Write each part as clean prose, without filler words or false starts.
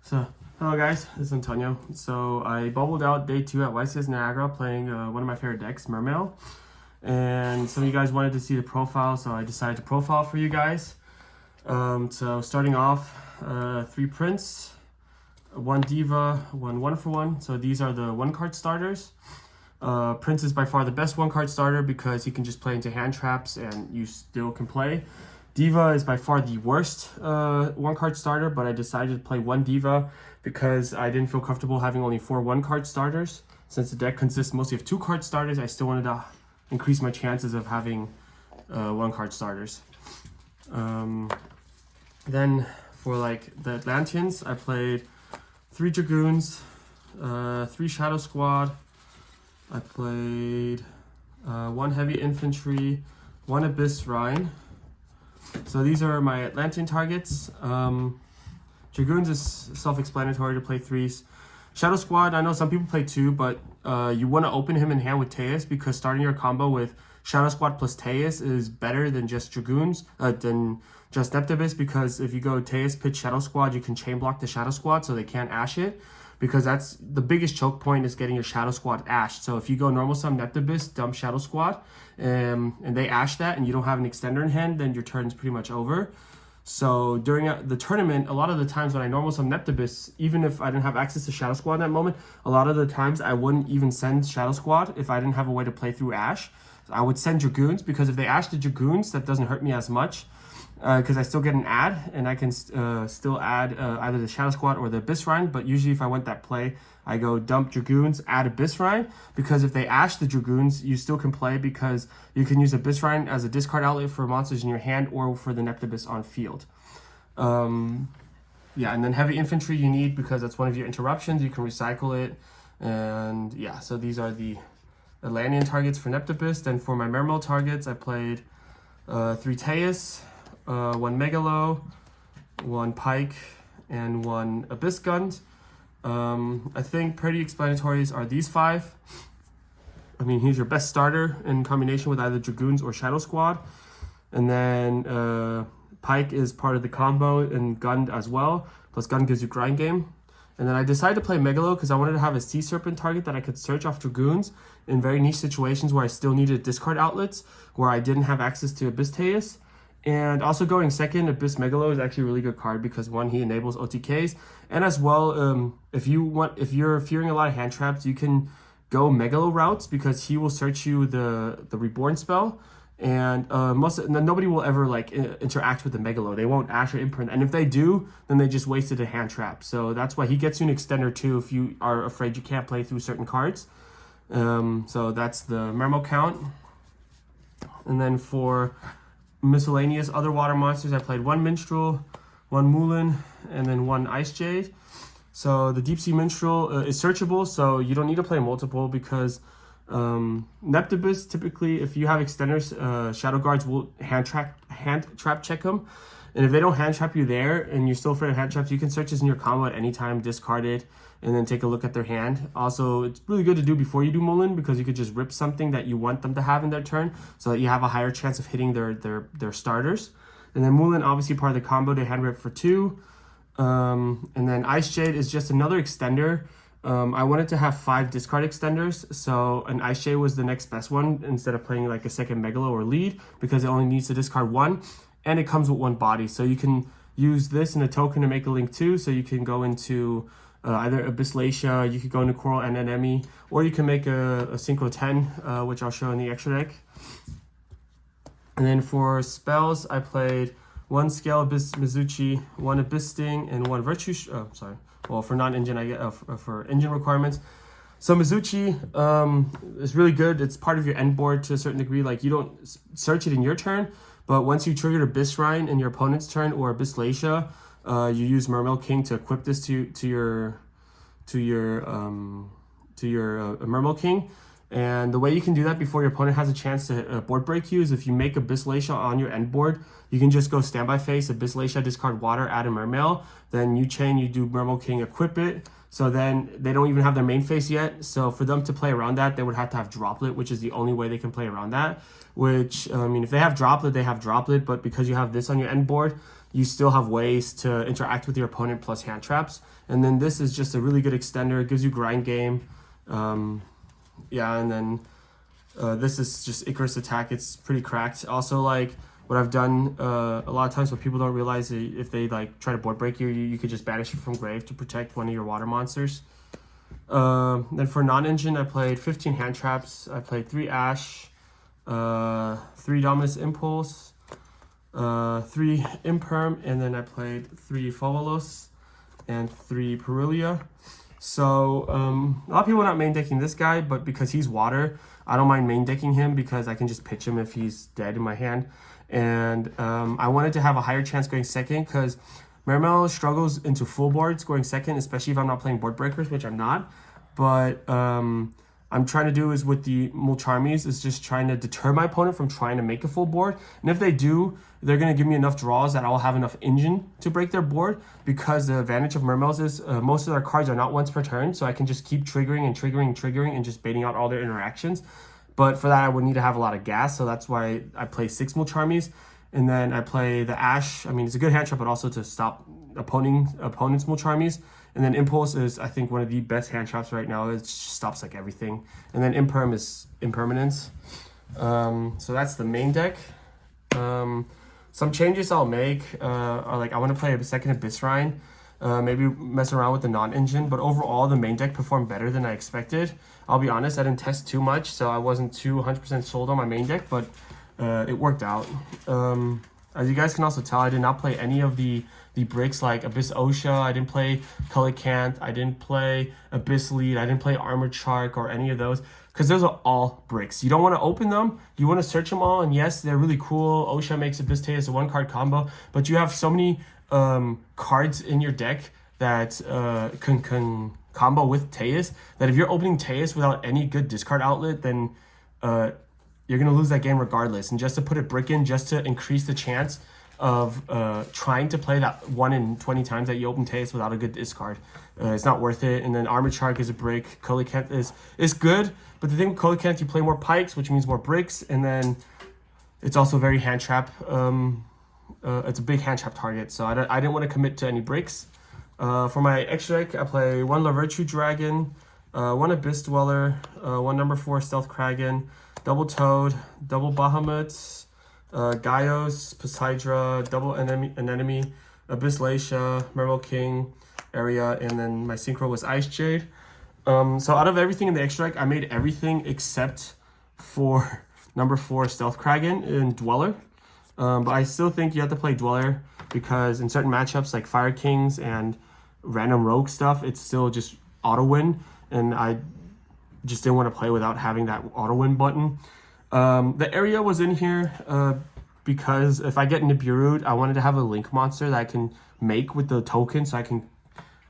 So, hello guys, this is Antonio. So I bubbled out day 2 at YCS Niagara playing one of my favorite decks, Mermail. And some of you guys wanted to see the profile, so I decided to profile for you guys. So starting off, 3 Prince, 1 Diva, 1 1-for-1. So these are the 1-card starters. Prince is by far the best 1-card starter because he can just play into hand traps and you still can play. Diva is by far the worst 1-card starter, but I decided to play 1 Diva because I didn't feel comfortable having only 4 1-card starters. Since the deck consists mostly of 2-card starters, I still wanted to increase my chances of having 1-card starters. Then for like the Atlanteans, I played 3 Dragoons, 3 Shadow Squad. I played 1 Heavy Infantry, 1 Abyss Rhine. So these are my Atlantean targets. Dragoons is self-explanatory to play 3s. Shadow Squad, I know some people play 2, but you want to open him in hand with Teus because starting your combo with Shadow Squad plus Teus is better than just Dragoons, than just Neptibus, because if you go Teus, pitch Shadow Squad, you can chain block the Shadow Squad so they can't ash it, because that's the biggest choke point, is getting your Shadow Squad ashed. So if you go normal sum Neptibus, dump Shadow Squad, and they ash that and you don't have an extender in hand, then your turn's pretty much over. So during the tournament, a lot of the times when I normal sum Neptibus, even if I didn't have access to Shadow Squad in that moment, a lot of the times I wouldn't even send Shadow Squad if I didn't have a way to play through Ash. I would send Dragoons, because if they ash the Dragoons, that doesn't hurt me as much, because I still get an add, and I can still add either the Shadow Squad or the Abyss Rhine. But usually if I went that play, I go dump Dragoons, add Abyss Rhine, because if they ash the Dragoons, you still can play, because you can use Abyss Rhine as a discard outlet for monsters in your hand or for the Neptibus on field. Yeah, and then Heavy Infantry you need because that's one of your interruptions. You can recycle it. And yeah, so these are the Atlantean targets for Neptibus. Then for my Mermail targets, I played 3 Teus, 1 Megalo, 1 Pike, and 1 Abyss Gun. I think pretty explanatories are these 5. I mean, he's your best starter in combination with either Dragoons or Shadow Squad. And then Pike is part of the combo and Gun as well. Plus Gun gives you grind game. And then I decided to play Megalo because I wanted to have a Sea Serpent target that I could search off Dragoons in very niche situations where I still needed discard outlets, where I didn't have access to Abyss Teus. And also going second, Abyss Megalo is actually a really good card because 1, he enables OTKs, and as well, if you're fearing a lot of hand traps, you can go Megalo routes because he will search you the Reborn spell, and nobody will ever like interact with the Megalo. They won't ash or imprint, and if they do, then they just wasted a hand trap. So that's why he gets you an extender too if you are afraid you can't play through certain cards. So that's the Mermail count. And then for miscellaneous other water monsters, I played 1 Minstrel, 1 Moulin, and then 1 Ice Jade. So the Deep Sea Minstrel is searchable, so you don't need to play multiple because Neptibus, typically, if you have extenders, Shadow Guards will hand trap check them. And if they don't hand trap you there and you're still afraid of hand traps, you can search this in your combo at any time, discard it, and then take a look at their hand. Also, it's really good to do before you do Moulin because you could just rip something that you want them to have in their turn so that you have a higher chance of hitting their starters. And then Moulin, obviously part of the combo, to hand rip for 2. And then Ice Jade is just another extender. I wanted to have 5 discard extenders, so an Ice Jade was the next best one instead of playing like a second Megalo or lead because it only needs to discard 1, and it comes with 1 body. So you can use this in a token to make a link 2, so you can go into either Abysslacia, you could go into Coral and Anemone, or you can make a Synchro 10, which I'll show in the extra deck. And then for spells, I played 1 Scale Abyss Mizuchi, 1 Abyss Sting, and 1 Virtue... Well, for non-engine, I get for engine requirements. So Mizuchi is really good. It's part of your end board to a certain degree. Like, you don't search it in your turn, but once you trigger Abyss Rhine in your opponent's turn or Abysslacia, you use Mermail King to equip this to your Mermail King. And the way you can do that before your opponent has a chance to board break you is if you make Abysslacia on your end board, you can just go standby phase, Abysslacia, discard water, add a Mermail, then you chain, you do Mermail King, equip it. So then they don't even have their main phase yet. So for them to play around that, they would have to have Droplet, which is the only way they can play around that. Which, I mean, if they have Droplet, they have Droplet, but because you have this on your end board, you still have ways to interact with your opponent plus hand traps. And then this is just a really good extender. It gives you grind game. Yeah, and then this is just Icarus attack. It's pretty cracked. Also, like what I've done a lot of times, what people don't realize, if they like try to board break you could just banish it from grave to protect one of your water monsters. Then for non-engine, I played 15 hand traps. I played 3 Ash, 3 Dominus Impulse, 3 Imperm, and then I played 3 Fovalos and 3 Perilia. So a lot of people are not main decking this guy, but because he's water, I don't mind main decking him because I can just pitch him if he's dead in my hand. And I wanted to have a higher chance going second because Mermail struggles into full boards going second, especially if I'm not playing board breakers, which I'm not. But I'm trying to do is with the Mulcharmies is just trying to deter my opponent from trying to make a full board. And if they do, they're going to give me enough draws that I'll have enough engine to break their board, because the advantage of Mermails is most of their cards are not once per turn, so I can just keep triggering and triggering and triggering and just baiting out all their interactions. But for that, I would need to have a lot of gas, so that's why I play 6 Mulcharmies. And then I play the Ash. I mean, it's a good hand trap, but also to stop opponent's Mulcharmies. And then Impulse is, I think, one of the best hand traps right now. It just stops like everything. And then Imperm is Impermanence. So that's the main deck. Some changes I'll make are like I want to play a second Abyss Rhine. Maybe mess around with the non-engine, but overall the main deck performed better than I expected. I'll be honest, I didn't test too much, so I wasn't too 100% sold on my main deck, but it worked out. As you guys can also tell, I did not play any of the bricks like Abyss Osha. I didn't play Coelacanth. I didn't play Abyss Lead. I didn't play Armored Shark or any of those, because those are all bricks. You don't want to open them. You want to search them all, and yes, they're really cool. Osha makes Abyss Teus a 1-card combo, but you have so many cards in your deck that can combo with Teus, that if you're opening Teus without any good discard outlet, then you're going to lose that game regardless. And just to put a brick in, just to increase the chance of trying to play that 1 in 20 times that you open Teus without a good discard, it's not worth it. And then Armored Shark is a brick. Coelacanth is good, but the thing with Coelacanth, you play more pikes, which means more bricks, and then it's also very hand trap. It's a big hand trap target, so I didn't want to commit to any bricks. For my extra deck, I play 1 La Virtue Dragon, 1 Abyss Dweller, 1 number 4 Stealth Kraken, double Toad, double Bahamut, Gaios, Poseidra, double Anemone, Abyss Lacia, Mermail King, Area, and then my synchro was Ice Jade. So out of everything in the extra deck, I made everything except for number 4 Stealth Kraken and Dweller. But I still think you have to play Dweller because in certain matchups like Fire Kings and random rogue stuff, it's still just auto win, and I just didn't want to play without having that auto win button. The Area was in here because if I get Nibiru, I wanted to have a link monster that I can make with the token so I can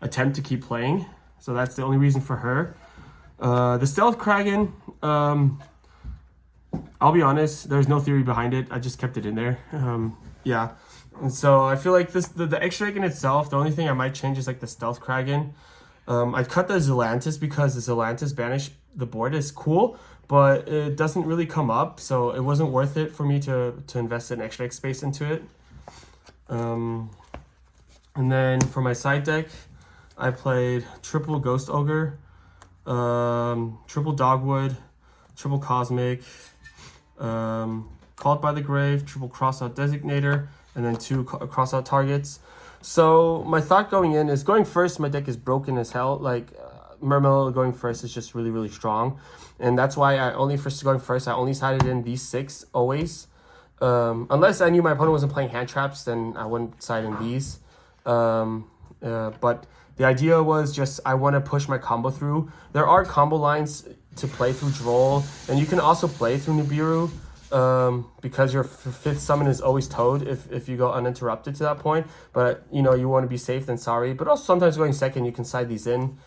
attempt to keep playing. So that's the only reason for her. The Stealth Kraken, I'll be honest, there's no theory behind it. I just kept it in there. Yeah. And so I feel like the extra deck in itself, the only thing I might change is like the Stealth Kraken. I cut the Zelantis because the Zelantis banish the board is cool, but it doesn't really come up, so it wasn't worth it for me to invest an extra deck space into it. And then for my side deck, I played triple Ghost Ogre, triple Dogwood, triple Cosmic, Called by the Grave, triple Crossout Designator, and then 2 crossout targets. So my thought going in is going first, my deck is broken as hell. Like Mermail going first is just really, really strong. And that's why I only sided in these 6 always. Unless I knew my opponent wasn't playing hand traps, then I wouldn't side in these. But the idea was just I want to push my combo through. There are combo lines to play through Droll, and you can also play through Nibiru because your 5th summon is always Toad if you go uninterrupted to that point. But you want to be safe than sorry. But also sometimes going second, you can side these in.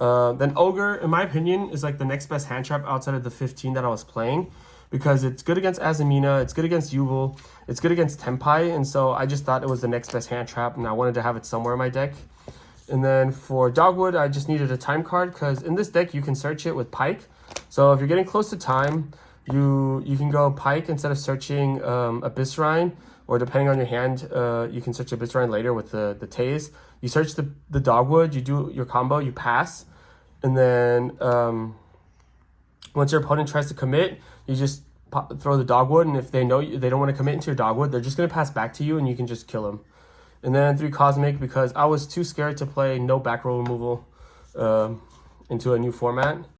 Then Ogre, in my opinion, is like the next best hand trap outside of the 15 that I was playing, because it's good against Azamina, it's good against Yubel, it's good against Tempai, and so I just thought it was the next best hand trap, and I wanted to have it somewhere in my deck. And then for Dogwood, I just needed a time card, because in this deck you can search it with Pike. So if you're getting close to time, you can go Pike instead of searching Abyss Rhine, or depending on your hand, you can search Abyss Run later with the Taze. You search the Dogwood, you do your combo, you pass, and then once your opponent tries to commit, you just throw the Dogwood, and if they know they don't want to commit into your Dogwood, they're just going to pass back to you, and you can just kill them. And then 3 Cosmic, because I was too scared to play no back row removal into a new format.